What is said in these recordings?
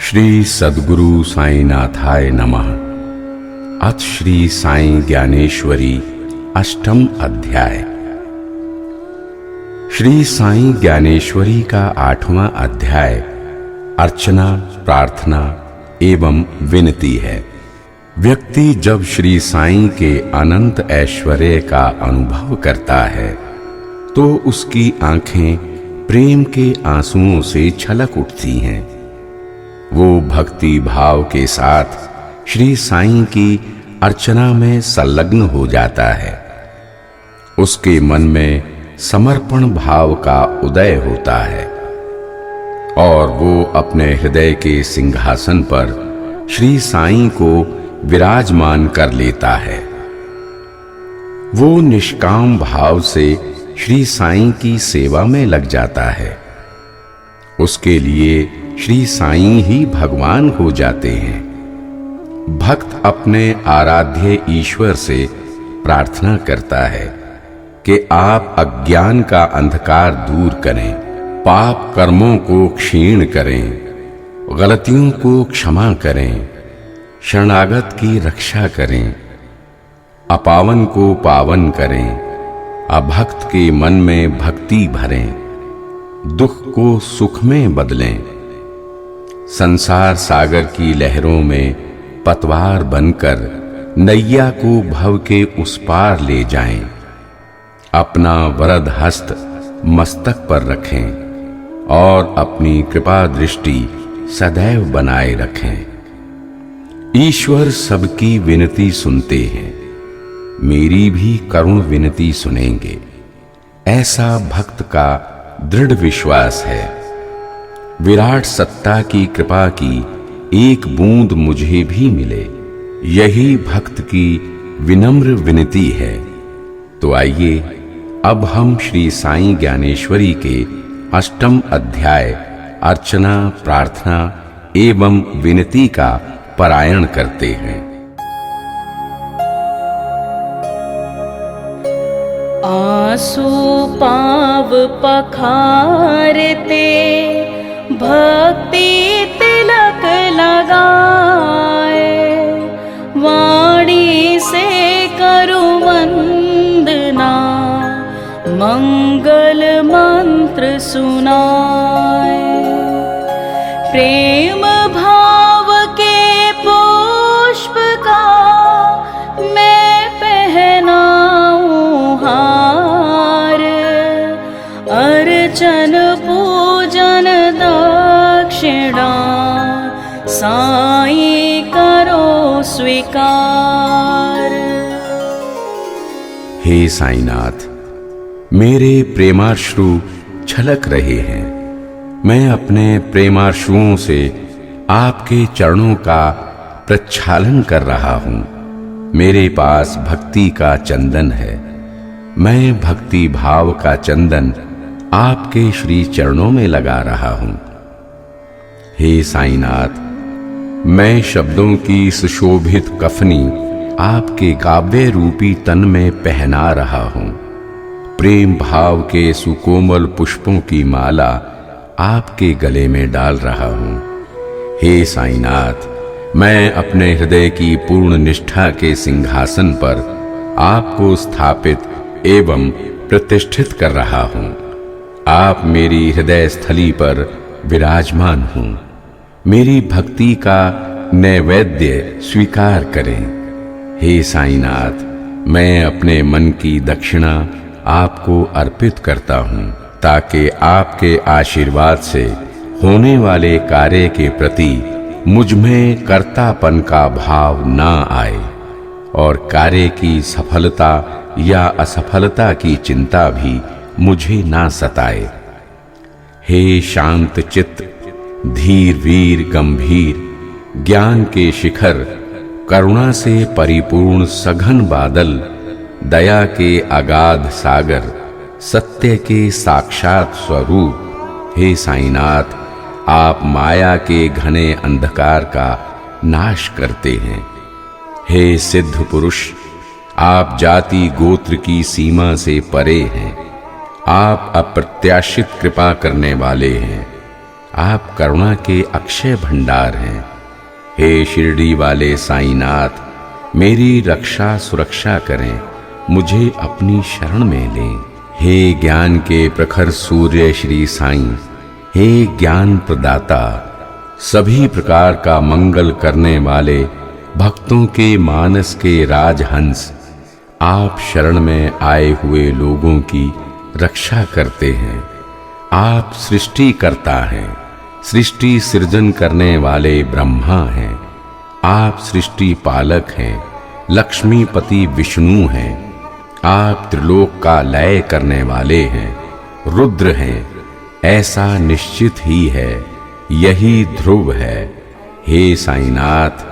श्री सद्गुरु साईनाथाय नमः। अथ श्री साई ज्ञानेश्वरी अष्टम अध्याय। श्री साई ज्ञानेश्वरी का 8वां अध्याय अर्चना, प्रार्थना एवं विनती है। व्यक्ति जब श्री साई के अनंत ऐश्वर्य का अनुभव करता है तो उसकी आंखें प्रेम के आंसुओं से छलक उठती हैं। वो भक्ति भाव के साथ श्री साईं की अर्चना में संलग्न हो जाता है। उसके मन में समर्पण भाव का उदय होता है और वो अपने हृदय के सिंहासन पर श्री साईं को विराजमान कर लेता है। वो निष्काम भाव से श्री साईं की सेवा में लग जाता है। उसके लिए श्री साईं ही भगवान हो जाते हैं। भक्त अपने आराध्य ईश्वर से प्रार्थना करता है कि आप अज्ञान का अंधकार दूर करें, पाप कर्मों को क्षीण करें, गलतियों को क्षमा करें, शरणागत की रक्षा करें, अपावन को पावन करें, अभक्त के मन में भक्ति भरें, दुख को सुख में बदलें, संसार सागर की लहरों में पतवार बनकर नैया को भव के उस पार ले जाएं, अपना वरद हस्त मस्तक पर रखें और अपनी कृपा दृष्टि सदैव बनाए रखें। ईश्वर सबकी विनती सुनते हैं, मेरी भी करुण विनती सुनेंगे, ऐसा भक्त का दृढ़ विश्वास है। विराट सत्ता की कृपा की एक बूंद मुझे भी मिले, यही भक्त की विनम्र विनती है। तो आइए अब हम श्री साई ज्ञानेश्वरी के 8वें अध्याय अर्चना, प्रार्थना एवं विनती का पारायण करते हैं। आंसू पाव पखारते भक्ति तिलक लगाए, वाणी से करो वंदना, मंगल मंत्र सुनाए। प्रेम भाव के पुष्प का मैं पहनाऊं हार, अर्चन पूजन दक्षिणा साईं करो स्वीकार। हे साईनाथ, मेरे प्रेमाश्रु छलक रहे हैं। मैं अपने प्रेमाश्रुओं से आपके चरणों का प्रक्षालन कर रहा हूँ। मेरे पास भक्ति का चंदन है। मैं भक्ति भाव का चंदन आपके श्री चरणों में लगा रहा हूँ। हे साईनाथ, मैं शब्दों की सुशोभित कफनी आपके काव्य रूपी तन में पहना रहा हूँ। प्रेम भाव के सुकोमल पुष्पों की माला आपके गले में डाल रहा हूँ। हे साईनाथ, मैं अपने हृदय की पूर्ण निष्ठा के सिंहासन पर आपको स्थापित एवं प्रतिष्ठित कर रहा हूँ। आप मेरी हृदय स्थली पर विराजमान हूँ। मेरी भक्ति का नैवेद्य स्वीकार करें। हे साईनाथ, मैं अपने मन की दक्षिणा आपको अर्पित करता हूँ ताकि आपके आशीर्वाद से होने वाले कार्य के प्रति मुझ में कर्तापन का भाव ना आए और कार्य की सफलता या असफलता की चिंता भी मुझे ना सताए। हे शांत चित्त, धीर वीर गंभीर, ज्ञान के शिखर, करुणा से परिपूर्ण सघन बादल, दया के अगाध सागर, सत्य के साक्षात स्वरूप, हे साईनाथ, आप माया के घने अंधकार का नाश करते हैं। हे सिद्ध पुरुष, आप जाति गोत्र की सीमा से परे हैं। आप अप्रत्याशित कृपा करने वाले हैं। आप करुणा के अक्षय भंडार हैं। हे शिरडी वाले साईनाथ, मेरी रक्षा सुरक्षा करें, मुझे अपनी शरण में लें। हे ज्ञान के प्रखर सूर्य श्री साईं, हे ज्ञान प्रदाता, सभी प्रकार का मंगल करने वाले भक्तों के मानस के राजहंस, आप शरण में आए हुए लोगों की रक्षा करते हैं। आप सृष्टि करता हैं, सृष्टि सृजन करने वाले ब्रह्मा हैं। आप सृष्टि पालक हैं, लक्ष्मीपति विष्णु हैं। आप त्रिलोक का लय करने वाले हैं, रुद्र हैं। ऐसा निश्चित ही है, यही ध्रुव है। हे साईनाथ,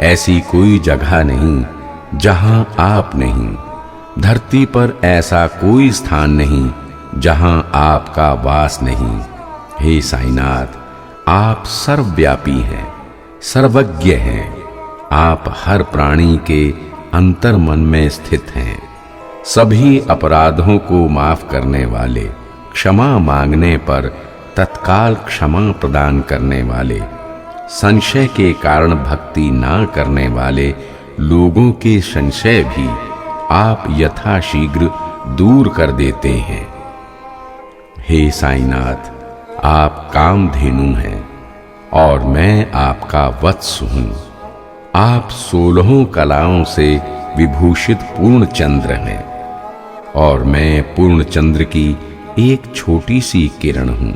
ऐसी कोई जगह नहीं जहां आप नहीं, धरती पर ऐसा कोई स्थान नहीं जहां आपका वास नहीं। हे साईनाथ, आप सर्वव्यापी हैं, सर्वज्ञ हैं। आप हर प्राणी के अंतर मन में स्थित हैं। सभी अपराधों को माफ करने वाले, क्षमा मांगने पर तत्काल क्षमा प्रदान करने वाले, संशय के कारण भक्ति ना करने वाले लोगों के संशय भी आप यथाशीघ्र दूर कर देते हैं। हे साईनाथ, आप कामधेनु हैं और मैं आपका वत्स हूँ। आप 16 कलाओं से विभूषित पूर्ण चंद्र हैं और मैं पूर्ण चंद्र की एक छोटी सी किरण हूँ।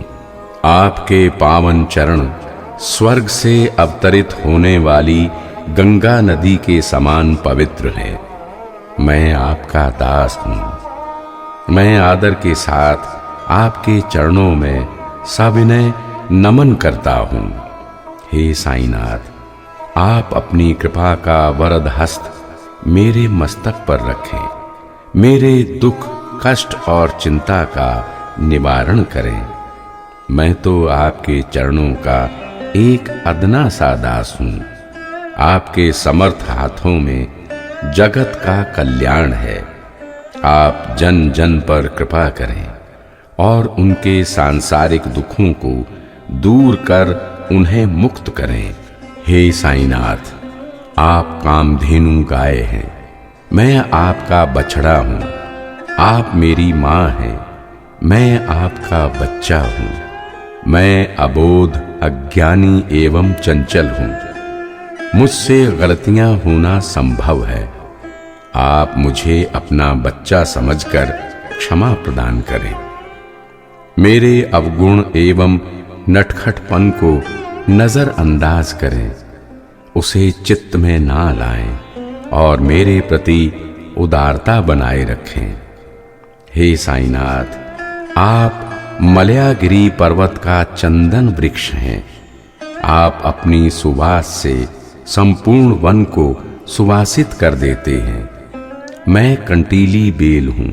आपके पावन चरण स्वर्ग से अवतरित होने वाली गंगा नदी के समान पवित्र हैं। मैं आपका दास हूँ। मैं आदर के साथ आपके चरणों में सविनय नमन करता हूँ। हे साईनाथ, आप अपनी कृपा का वरद हस्त मेरे मस्तक पर रखें। मेरे दुख, कष्ट और चिंता का निवारण करें। मैं तो आपके चरणों का एक अदना सा दास हूँ। आपके समर्थ हाथों में जगत का कल्याण है। आप जन जन पर कृपा करें और उनके सांसारिक दुखों को दूर कर उन्हें मुक्त करें। हे साईनाथ, आप कामधेनु गाय हैं, मैं आपका बछड़ा हूँ। आप मेरी माँ हैं, मैं आपका बच्चा हूँ। मैं अबोध, अज्ञानी एवं चंचल हूँ। मुझसे गलतियां होना संभव है। आप मुझे अपना बच्चा समझकर क्षमा प्रदान करें। मेरे अवगुण एवं नटखटपन को नजरअंदाज करें, उसे चित्त में ना लाएं और मेरे प्रति उदारता बनाए रखें। हे साईनाथ, आप मलयागिरी पर्वत का चंदन वृक्ष हैं। आप अपनी सुवास से संपूर्ण वन को सुवासित कर देते हैं। मैं कंटीली बेल हूँ।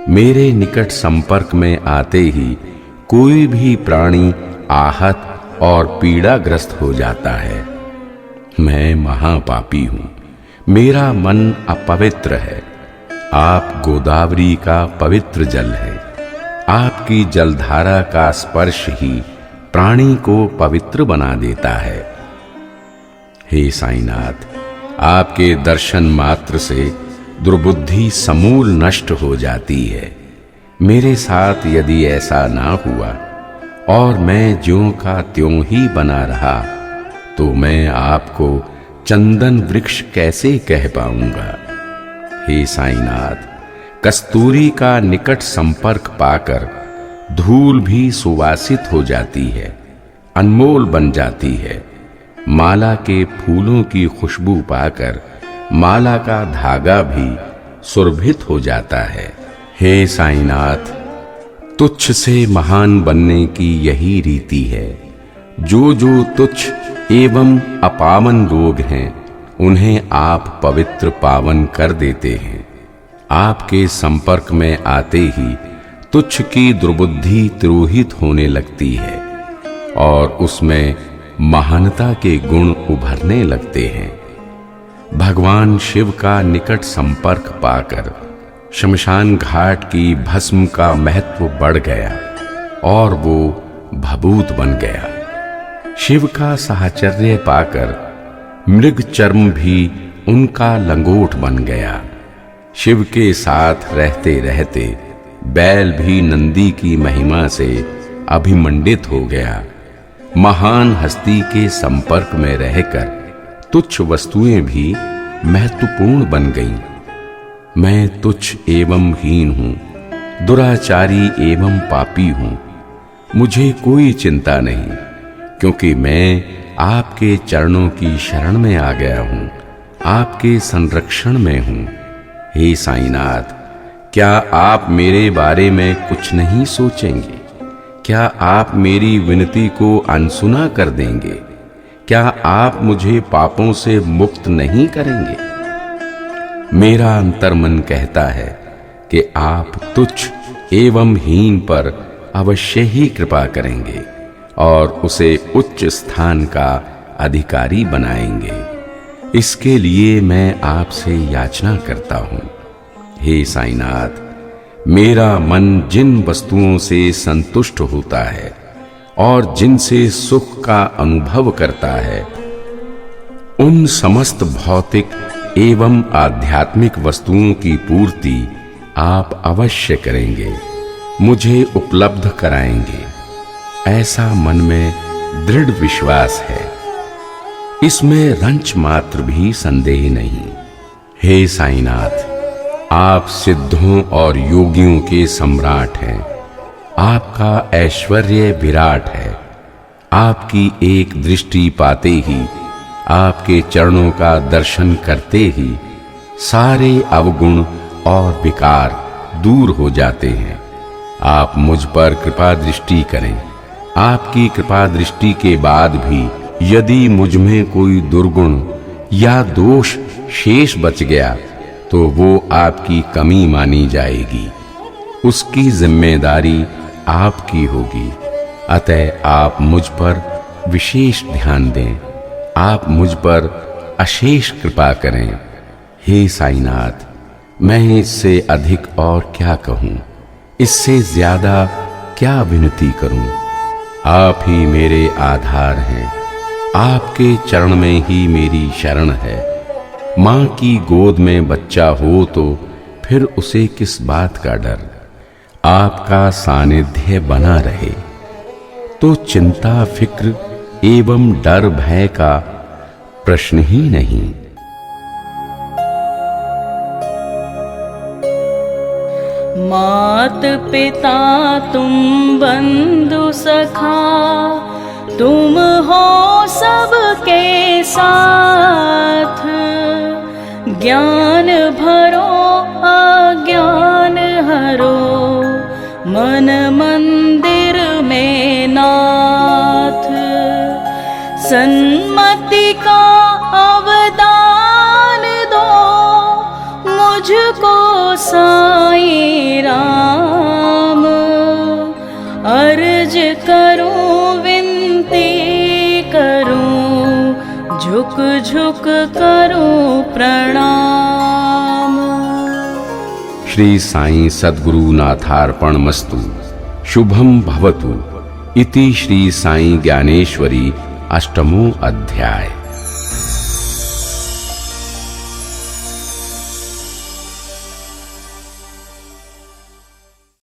मेरे निकट संपर्क में आते ही कोई भी प्राणी आहत और पीड़ाग्रस्त हो जाता है। मैं महापापी हूँ, मेरा मन अपवित्र है। आप गोदावरी का पवित्र जल है। आपकी जलधारा का स्पर्श ही प्राणी को पवित्र बना देता है। हे साईनाथ, आपके दर्शन मात्र से दुर्बुद्धि समूल नष्ट हो जाती है। मेरे साथ यदि ऐसा ना हुआ और मैं ज्यों का त्यों ही बना रहा, तो मैं आपको चंदन वृक्ष कैसे कह पाऊंगा। हे साईनाथ, कस्तूरी का निकट संपर्क पाकर धूल भी सुवासित हो जाती है, अनमोल बन जाती है। माला के फूलों की खुशबू पाकर माला का धागा भी सुरभित हो जाता है। हे साईनाथ, तुच्छ से महान बनने की यही रीति है। जो जो तुच्छ एवं अपावन लोग हैं, उन्हें आप पवित्र पावन कर देते हैं। आपके संपर्क में आते ही तुच्छ की दुर्बुद्धि तिरोहित होने लगती है और उसमें महानता के गुण उभरने लगते हैं। भगवान शिव का निकट संपर्क पाकर शमशान घाट की भस्म का महत्व बढ़ गया और वो भभूत बन गया। शिव का साहचर्य पाकर मृग चर्म भी उनका लंगोट बन गया। शिव के साथ रहते रहते बैल भी नंदी की महिमा से अभिमंडित हो गया। महान हस्ती के संपर्क में रहकर तुच्छ वस्तुएं भी महत्वपूर्ण बन गईं। मैं तुच्छ एवं हीन हूं, दुराचारी एवं पापी हूं। मुझे कोई चिंता नहीं, क्योंकि मैं आपके चरणों की शरण में आ गया हूं, आपके संरक्षण में हूं। हे साईनाथ, क्या आप मेरे बारे में कुछ नहीं सोचेंगे? क्या आप मेरी विनती को अनसुना कर देंगे? क्या आप मुझे पापों से मुक्त नहीं करेंगे? मेरा अंतर्मन कहता है कि आप तुच्छ एवं हीन पर अवश्य ही कृपा करेंगे और उसे उच्च स्थान का अधिकारी बनाएंगे। इसके लिए मैं आपसे याचना करता हूं। हे साईनाथ, मेरा मन जिन वस्तुओं से संतुष्ट होता है और जिनसे सुख का अनुभव करता है, उन समस्त भौतिक एवं आध्यात्मिक वस्तुओं की पूर्ति आप अवश्य करेंगे, मुझे उपलब्ध कराएंगे। ऐसा मन में दृढ़ विश्वास है, इसमें रंच मात्र भी संदेह नहीं। हे साईनाथ, आप सिद्धों और योगियों के सम्राट हैं। आपका ऐश्वर्य विराट है। आपकी एक दृष्टि पाते ही, आपके चरणों का दर्शन करते ही सारे अवगुण और विकार दूर हो जाते हैं। आप मुझ पर कृपा दृष्टि करें। आपकी कृपा दृष्टि के बाद भी यदि मुझ में कोई दुर्गुण या दोष शेष बच गया तो वो आपकी कमी मानी जाएगी। उसकी जिम्मेदारी आपकी होगी। अतः आप मुझ पर विशेष ध्यान दें। आप मुझ पर अशेष कृपा करें। हे साईनाथ, मैं इससे अधिक और क्या कहूँ, इससे ज्यादा क्या विनती करूँ। आप ही मेरे आधार हैं। आपके चरण में ही मेरी शरण है। माँ की गोद में बच्चा हो तो फिर उसे किस बात का डर। आपका सानिध्य बना रहे तो चिंता फिक्र एवं डर भय का प्रश्न ही नहीं। मात पिता तुम बंधु सखा, तुम हो सबके साथ। ज्ञान भरो अज्ञान हरो, मन मंदिर में नाथ। सन्मति का अवदान दो, मुझको साईं राम। अर्ज करूं विनती करूं, झुक झुक करूं प्रणाम। श्री साईं सद्गुरु नाथार्पणमस्तु। शुभम भवतु। इति श्री साईं ज्ञानेश्वरी अष्टमो अध्याय।